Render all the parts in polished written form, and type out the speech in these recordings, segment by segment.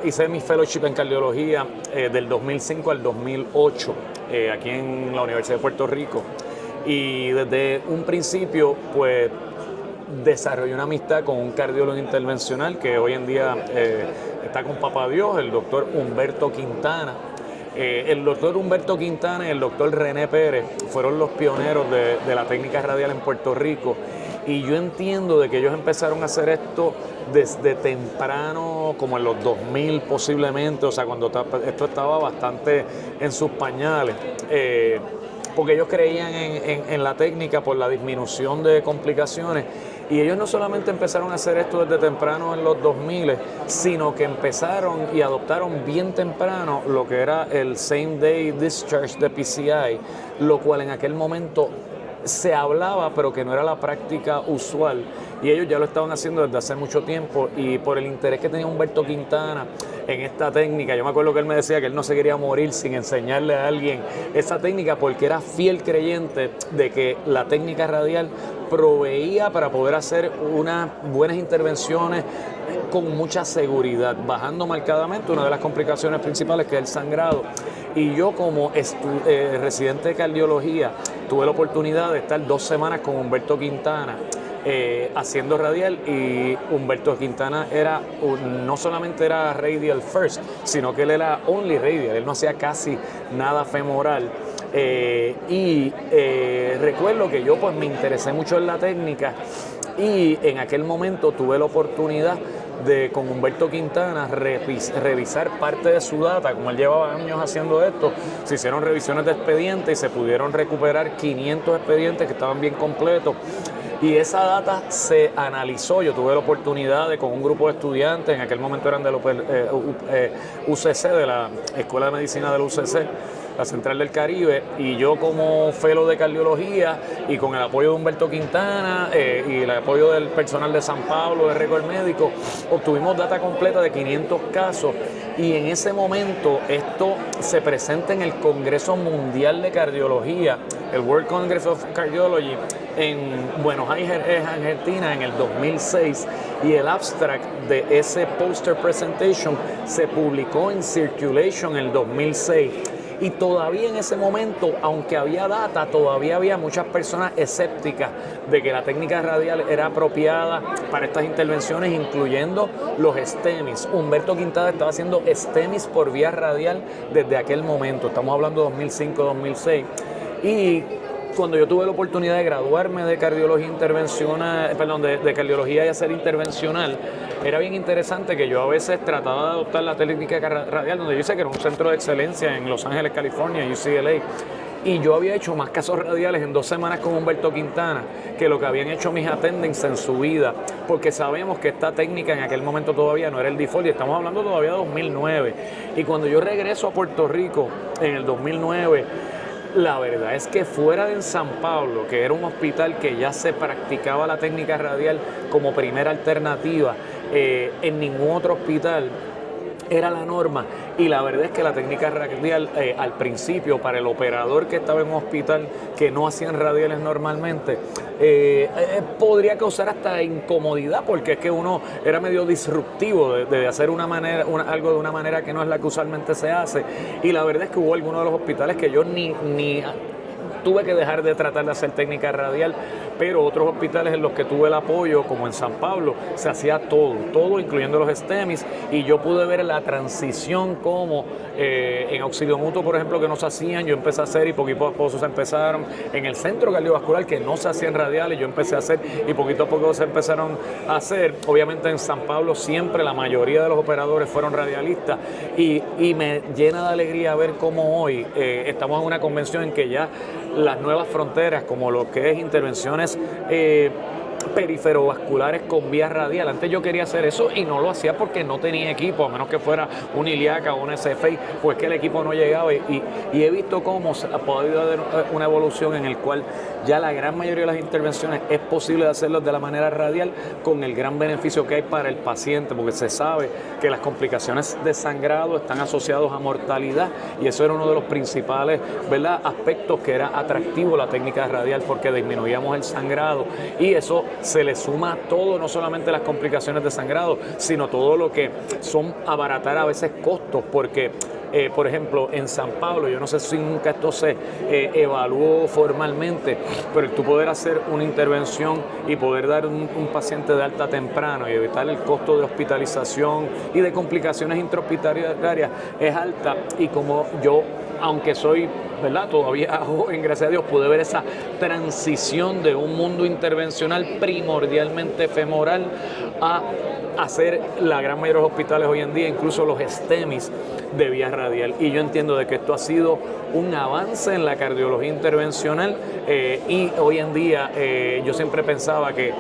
hice mi fellowship en cardiología del 2005 al 2008 aquí en la Universidad de Puerto Rico. Y desde un principio, pues, desarrollé una amistad con un cardiólogo intervencional que hoy en día está con papá Dios, el doctor Humberto Quintana. El doctor Humberto Quintana y el doctor René Pérez fueron los pioneros de la técnica radial en Puerto Rico, y yo entiendo de que ellos empezaron a hacer esto desde temprano, como en los 2000 posiblemente, o sea, cuando esto estaba bastante en sus pañales, porque ellos creían en la técnica por la disminución de complicaciones. Y ellos no solamente empezaron a hacer esto desde temprano en los 2000, sino que empezaron y adoptaron bien temprano lo que era el Same Day Discharge de PCI, lo cual en aquel momento se hablaba, pero que no era la práctica usual. Y ellos ya lo estaban haciendo desde hace mucho tiempo, y por el interés que tenía Humberto Quintana en esta técnica, yo me acuerdo que él me decía que él no se quería morir sin enseñarle a alguien esa técnica, porque era fiel creyente de que la técnica radial proveía para poder hacer unas buenas intervenciones con mucha seguridad, bajando marcadamente una de las complicaciones principales, que es el sangrado. Y yo, como residente de cardiología, tuve la oportunidad de estar 2 semanas con Humberto Quintana haciendo radial, y Humberto Quintana no solamente era radial first, sino que él era only radial, él no hacía casi nada femoral. Recuerdo que yo, pues, me interesé mucho en la técnica, y en aquel momento tuve la oportunidad de, con Humberto Quintana, revisar parte de su data. Como él llevaba años haciendo esto, se hicieron revisiones de expedientes y se pudieron recuperar 500 expedientes que estaban bien completos. Y esa data se analizó. Yo tuve la oportunidad de, con un grupo de estudiantes, en aquel momento eran de la UCC, de la Escuela de Medicina de la UCC, la Central del Caribe, y yo, como fellow de cardiología y con el apoyo de Humberto Quintana y el apoyo del personal de San Pablo, de récord médico, obtuvimos data completa de 500 casos. Y en ese momento esto se presenta en el Congreso Mundial de Cardiología, el World Congress of Cardiology, en Buenos Aires, Argentina, en el 2006, y el abstract de ese poster presentation se publicó en Circulation en el 2006. Y todavía en ese momento, aunque había data, todavía había muchas personas escépticas de que la técnica radial era apropiada para estas intervenciones, incluyendo los STEMIs. Humberto Quintana estaba haciendo STEMIs por vía radial desde aquel momento, estamos hablando de 2005-2006. Y cuando yo tuve la oportunidad de graduarme de cardiología intervencional, de cardiología y hacer intervencional, era bien interesante que yo a veces trataba de adoptar la técnica radial, donde yo sé que era un centro de excelencia en Los Ángeles, California, UCLA, y yo había hecho más casos radiales en 2 semanas con Humberto Quintana que lo que habían hecho mis attendings en su vida, porque sabemos que esta técnica en aquel momento todavía no era el default, y estamos hablando todavía de 2009. Y cuando yo regreso a Puerto Rico en el 2009, la verdad es que fuera de San Pablo, que era un hospital que ya se practicaba la técnica radial como primera alternativa, en ningún otro hospital era la norma. Y la verdad es que la técnica radial, al principio, para el operador que estaba en un hospital que no hacían radiales normalmente, podría causar hasta incomodidad, porque es que uno era medio disruptivo de hacer algo de una manera que no es la que usualmente se hace. Y la verdad es que hubo algunos de los hospitales que yo ni tuve que dejar de tratar de hacer técnica radial, pero otros hospitales en los que tuve el apoyo, como en San Pablo, se hacía todo, incluyendo los STEMIs, y yo pude ver la transición como en auxilio mutuo, por ejemplo, que no se hacían, yo empecé a hacer, y poquito a poco se empezaron. En el centro cardiovascular, que no se hacían radiales, yo empecé a hacer, y poquito a poco se empezaron a hacer. Obviamente en San Pablo siempre la mayoría de los operadores fueron radialistas, y me llena de alegría ver cómo hoy estamos en una convención en que ya las nuevas fronteras, como lo que es intervenciones periferovasculares con vía radial. Antes yo quería hacer eso y no lo hacía porque no tenía equipo, a menos que fuera un Iliaca o un SFI, pues que el equipo no llegaba, y he visto cómo ha podido haber una evolución en el cual ya la gran mayoría de las intervenciones es posible hacerlas de la manera radial, con el gran beneficio que hay para el paciente, porque se sabe que las complicaciones de sangrado están asociadas a mortalidad, y eso era uno de los principales, ¿verdad?, aspectos que era atractivo la técnica radial, porque disminuíamos el sangrado, y eso se le suma todo, no solamente las complicaciones de sangrado, sino todo lo que son abaratar a veces costos, porque por ejemplo, en San Pablo, yo no sé si nunca esto se evaluó formalmente, pero tú poder hacer una intervención y poder dar un paciente de alta temprano y evitar el costo de hospitalización y de complicaciones intrahospitalarias es alta. Y como yo, aunque soy, ¿verdad?, todavía joven, gracias a Dios, pude ver esa transición de un mundo intervencional primordialmente femoral a hacer la gran mayoría de los hospitales hoy en día, incluso los STEMIs de vía radial. Y yo entiendo de que esto ha sido un avance en la cardiología intervencional y hoy en día yo siempre pensaba que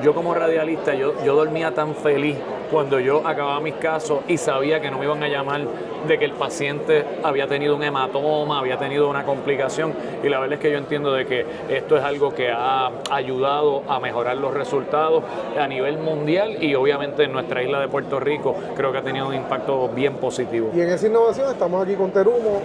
yo como radialista, yo dormía tan feliz cuando yo acababa mis casos y sabía que no me iban a llamar de que el paciente había tenido un hematoma, había tenido una complicación, y la verdad es que yo entiendo de que esto es algo que ha ayudado a mejorar los resultados a nivel mundial y obviamente en nuestra isla de Puerto Rico creo que ha tenido un impacto bien positivo. Y en esa innovación estamos aquí con Terumo.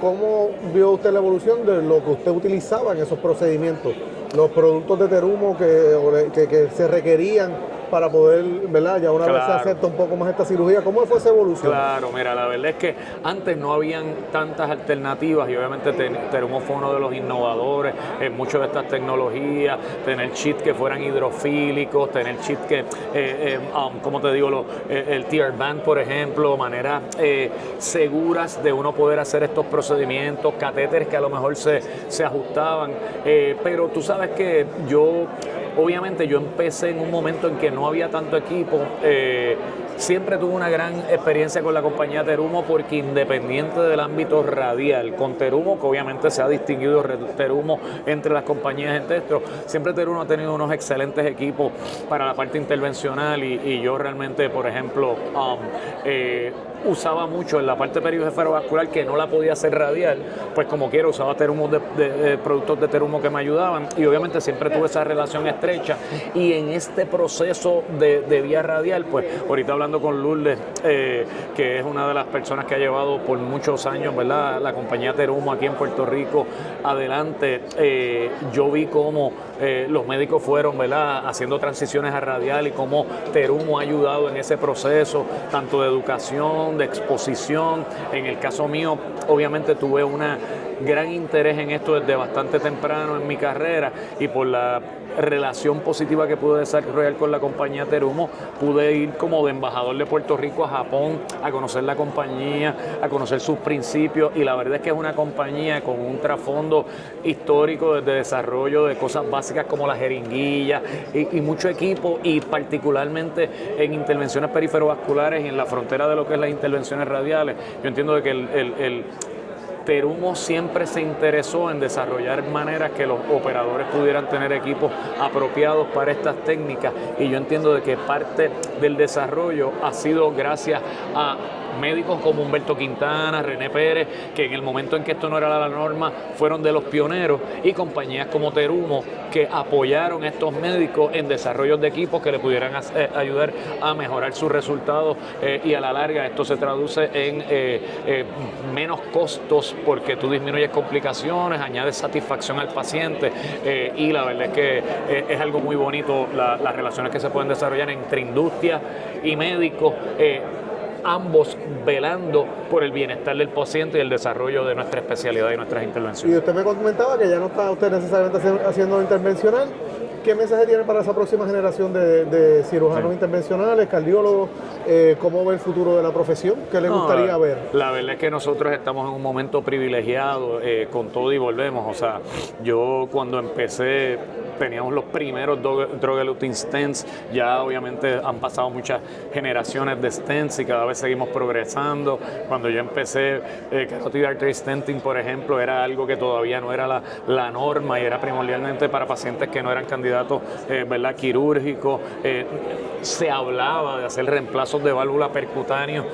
¿Cómo vio usted la evolución de lo que usted utilizaba en esos procedimientos? Los productos de Terumo que se requerían para poder, ¿verdad? Ya una vez se acepta un poco más esta cirugía, ¿cómo fue esa evolución? Claro, mira, la verdad es que antes no habían tantas alternativas y obviamente Terumo fue uno de los innovadores en muchas de estas tecnologías, tener chips que fueran hidrofílicos, tener chips que, como te digo, el Tear Band, por ejemplo, maneras seguras de uno poder hacer estos procedimientos, catéteres que a lo mejor se ajustaban, pero tú sabes que obviamente yo empecé en un momento en que no había tanto equipo. Siempre tuve una gran experiencia con la compañía Terumo porque independiente del ámbito radial, con Terumo, que obviamente se ha distinguido Terumo entre las compañías en texto, siempre Terumo ha tenido unos excelentes equipos para la parte intervencional y yo realmente, por ejemplo, usaba mucho en la parte periférico-vascular que no la podía hacer radial, pues como quiera usaba Terumo de productos de Terumo que me ayudaban y obviamente siempre tuve esa relación estrecha y en este proceso de vía radial, pues ahorita hablando con Lourdes, que es una de las personas que ha llevado por muchos años, ¿verdad?, la compañía Terumo aquí en Puerto Rico adelante, yo vi cómo los médicos fueron, ¿verdad?, haciendo transiciones a radial y cómo Terumo ha ayudado en ese proceso, tanto de educación, de exposición. En el caso mío, obviamente tuve un gran interés en esto desde bastante temprano en mi carrera y por la relación positiva que pude desarrollar con la compañía Terumo, pude ir como de embajador de Puerto Rico a Japón a conocer la compañía, a conocer sus principios y la verdad es que es una compañía con un trasfondo histórico de desarrollo de cosas básicas como la jeringuilla y mucho equipo y particularmente en intervenciones periférico-vasculares y en la frontera de lo que es las intervenciones radiales. Yo entiendo de que el Terumo siempre se interesó en desarrollar maneras que los operadores pudieran tener equipos apropiados para estas técnicas y yo entiendo de que parte del desarrollo ha sido gracias a médicos como Humberto Quintana, René Pérez, que en el momento en que esto no era la norma fueron de los pioneros y compañías como Terumo que apoyaron a estos médicos en desarrollos de equipos que le pudieran ayudar a mejorar sus resultados y a la larga esto se traduce en menos costos porque tú disminuyes complicaciones, añades satisfacción al paciente y la verdad es que es algo muy bonito las relaciones que se pueden desarrollar entre industria y médicos, ambos velando por el bienestar del paciente y el desarrollo de nuestra especialidad y nuestras intervenciones. Y usted me comentaba que ya no está usted necesariamente haciendo intervencional. ¿Qué mensaje tiene para esa próxima generación de cirujanos intervencionales, cardiólogos? ¿Cómo ve el futuro de la profesión? ¿Qué le gustaría ver? La verdad es que nosotros estamos en un momento privilegiado con todo y volvemos. O sea, yo cuando empecé teníamos los primeros drug-eluting stents, ya obviamente han pasado muchas generaciones de stents y cada vez seguimos progresando. Cuando yo empecé, carotid artery stenting, por ejemplo, era algo que todavía no era la norma y era primordialmente para pacientes que no eran candidatos ¿verdad?, quirúrgicos. Se hablaba de hacer reemplazos de válvula percutáneo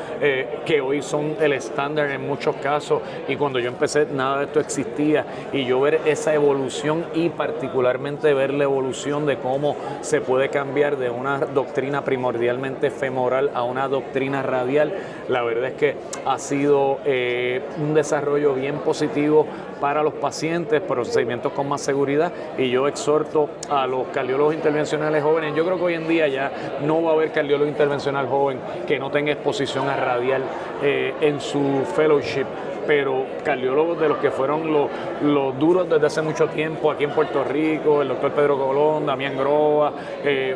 que hoy son el estándar en muchos casos y cuando yo empecé nada de esto existía y yo ver esa evolución y particularmente interesante ver la evolución de cómo se puede cambiar de una doctrina primordialmente femoral a una doctrina radial. La verdad es que ha sido un desarrollo bien positivo para los pacientes, procedimientos con más seguridad, y yo exhorto a los cardiólogos intervencionales jóvenes. Yo creo que hoy en día ya no va a haber cardiólogo intervencional joven que no tenga exposición a radial en su fellowship, pero cardiólogos de los que fueron los duros desde hace mucho tiempo aquí en Puerto Rico, el doctor Pedro Colón, Damián Groa.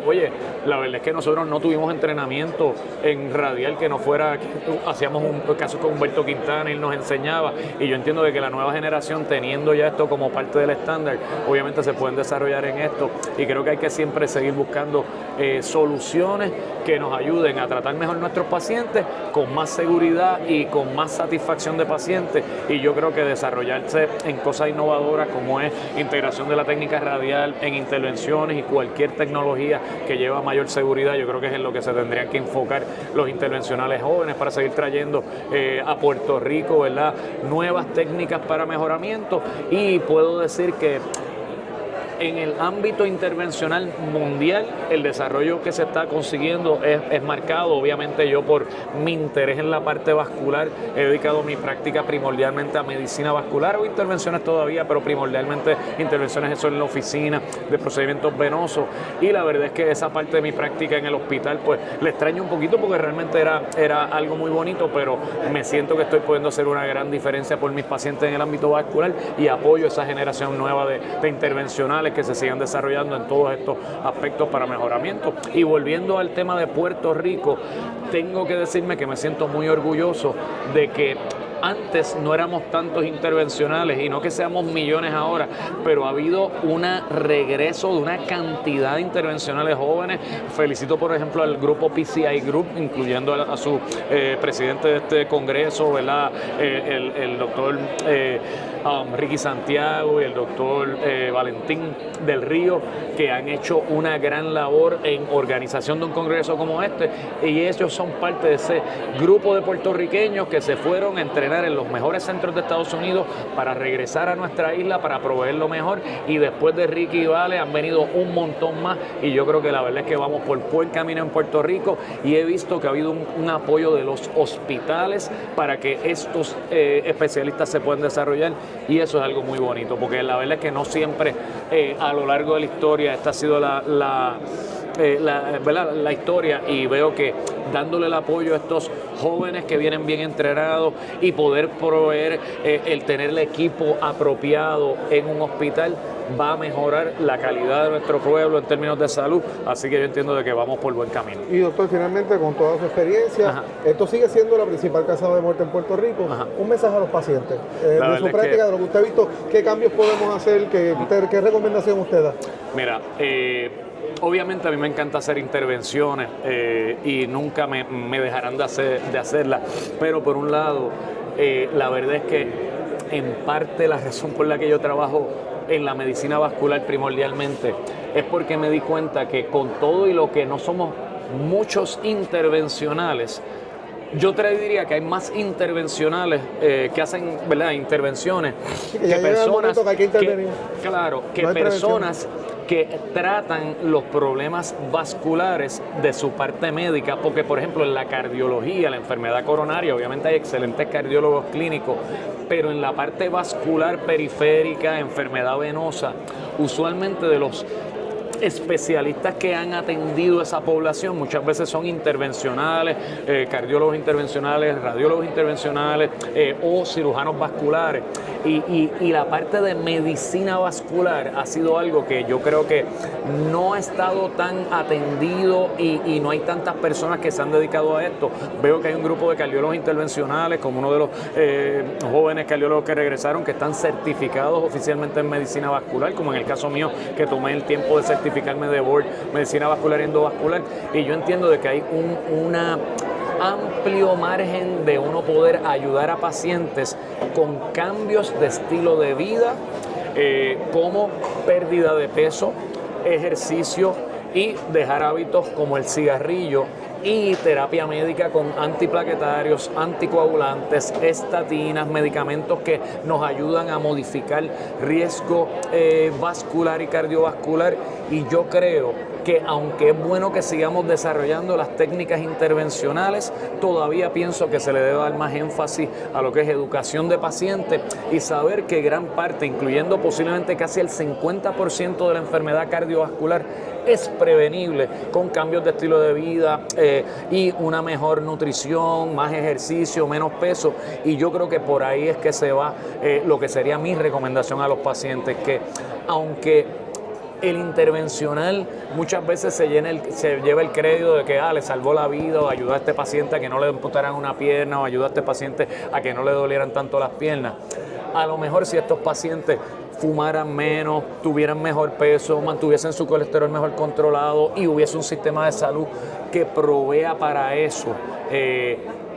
Oye, la verdad es que nosotros no tuvimos entrenamiento en radial que no fuera, hacíamos un caso con Humberto Quintana, él nos enseñaba, y yo entiendo de que la nueva generación, teniendo ya esto como parte del estándar, obviamente se pueden desarrollar en esto, y creo que hay que siempre seguir buscando soluciones que nos ayuden a tratar mejor nuestros pacientes con más seguridad y con más satisfacción de pacientes. Y yo creo que desarrollarse en cosas innovadoras como es integración de la técnica radial en intervenciones y cualquier tecnología que lleva mayor seguridad, yo creo que es en lo que se tendrían que enfocar los intervencionales jóvenes para seguir trayendo a Puerto Rico, ¿verdad?, nuevas técnicas para mejoramiento. Y puedo decir que en el ámbito intervencional mundial, el desarrollo que se está consiguiendo es marcado. Obviamente yo, por mi interés en la parte vascular, he dedicado mi práctica primordialmente a medicina vascular o intervenciones todavía, pero primordialmente intervenciones eso en la oficina de procedimientos venosos. Y la verdad es que esa parte de mi práctica en el hospital, pues le extraño un poquito porque realmente era algo muy bonito, pero me siento que estoy pudiendo hacer una gran diferencia por mis pacientes en el ámbito vascular, y apoyo esa generación nueva de intervencionales que se sigan desarrollando en todos estos aspectos para mejoramiento. Y volviendo al tema de Puerto Rico, tengo que decirme que me siento muy orgulloso de que antes no éramos tantos intervencionales, y no que seamos millones ahora, pero ha habido un regreso de una cantidad de intervencionales jóvenes. Felicito, por ejemplo, al grupo PCI Group, incluyendo a su presidente de este congreso, ¿verdad?, el doctor Ricky Santiago y el doctor Valentín del Río, que han hecho una gran labor en organización de un congreso como este, y ellos son parte de ese grupo de puertorriqueños que se fueron a entrenar en los mejores centros de Estados Unidos para regresar a nuestra isla para proveer lo mejor. Y después de Ricky y Vale han venido un montón más, y yo creo que la verdad es que vamos por buen camino en Puerto Rico, y he visto que ha habido un apoyo de los hospitales para que estos especialistas se puedan desarrollar, y eso es algo muy bonito, porque la verdad es que no siempre a lo largo de la historia esta ha sido la historia, y veo que dándole el apoyo a estos jóvenes que vienen bien entrenados y poder proveer el tener el equipo apropiado en un hospital va a mejorar la calidad de nuestro pueblo en términos de salud. Así que yo entiendo de que vamos por buen camino. Y doctor, finalmente, con toda su experiencia, Ajá. esto sigue siendo la principal causa de muerte en Puerto Rico. Ajá. Un mensaje a los pacientes. De su es práctica, de lo que usted ha visto, ¿qué cambios podemos hacer? ¿Qué recomendación usted da? Mira, obviamente a mí me encanta hacer intervenciones y nunca me dejarán de hacerlas, pero por un lado, la verdad es que en parte la razón por la que yo trabajo en la medicina vascular primordialmente es porque me di cuenta que con todo y lo que no somos muchos intervencionales, yo te diría que hay más intervencionales que hacen, ¿verdad?, intervenciones, Sí, que personas que hay que intervenir. claro, que No hay personas que tratan los problemas vasculares de su parte médica, porque por ejemplo en la cardiología, la enfermedad coronaria, obviamente hay excelentes cardiólogos clínicos, pero en la parte vascular periférica, enfermedad venosa, usualmente de los especialistas que han atendido esa población muchas veces son intervencionales, cardiólogos intervencionales, radiólogos intervencionales o cirujanos vasculares. Y la parte de medicina vascular ha sido algo que yo creo que no ha estado tan atendido y no hay tantas personas que se han dedicado a esto. Veo que hay un grupo de cardiólogos intervencionales, como uno de los jóvenes cardiólogos que regresaron, que están certificados oficialmente en medicina vascular, como en el caso mío, que tomé el tiempo de certificarme de board medicina vascular y endovascular. Y yo entiendo de que hay una amplio margen de uno poder ayudar a pacientes con cambios de estilo de vida, como pérdida de peso, ejercicio y dejar hábitos como el cigarrillo, y terapia médica con antiplaquetarios, anticoagulantes, estatinas, medicamentos que nos ayudan a modificar riesgo vascular y cardiovascular. Y yo creo que aunque es bueno que sigamos desarrollando las técnicas intervencionales, todavía pienso que se le debe dar más énfasis a lo que es educación de pacientes y saber que gran parte, incluyendo posiblemente casi el 50% de la enfermedad cardiovascular, es prevenible con cambios de estilo de vida y una mejor nutrición, más ejercicio, menos peso. Y yo creo que por ahí es que se va lo que sería mi recomendación a los pacientes, que aunque el intervencional muchas veces se lleva el crédito de que le salvó la vida o ayudó a este paciente a que no le amputaran una pierna o ayudó a este paciente a que no le dolieran tanto las piernas. A lo mejor si estos pacientes fumaran menos, tuvieran mejor peso, mantuviesen su colesterol mejor controlado y hubiese un sistema de salud que provea para eso,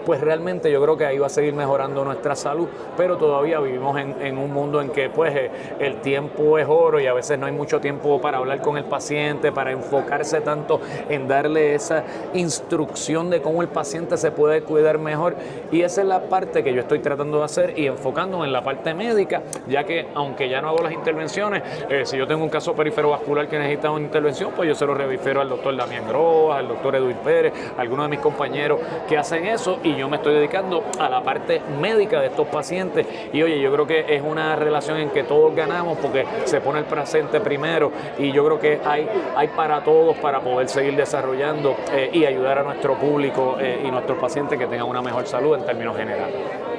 pues realmente yo creo que ahí va a seguir mejorando nuestra salud, pero todavía vivimos en un mundo en que pues el tiempo es oro y a veces no hay mucho tiempo para hablar con el paciente, para enfocarse tanto en darle esa instrucción de cómo el paciente se puede cuidar mejor, y esa es la parte que yo estoy tratando de hacer y enfocándome en la parte médica, ya que aunque ya no hago las intervenciones, si yo tengo un caso perifero-vascular que necesita una intervención, pues yo se lo refiero al doctor Damián Groas, al doctor Edwin Pérez, a algunos de mis compañeros que hacen eso, y yo me estoy dedicando a la parte médica de estos pacientes. Y oye, yo creo que es una relación en que todos ganamos porque se pone el paciente primero, y yo creo que hay para todos para poder seguir desarrollando y ayudar a nuestro público y nuestros pacientes que tengan una mejor salud en términos generales.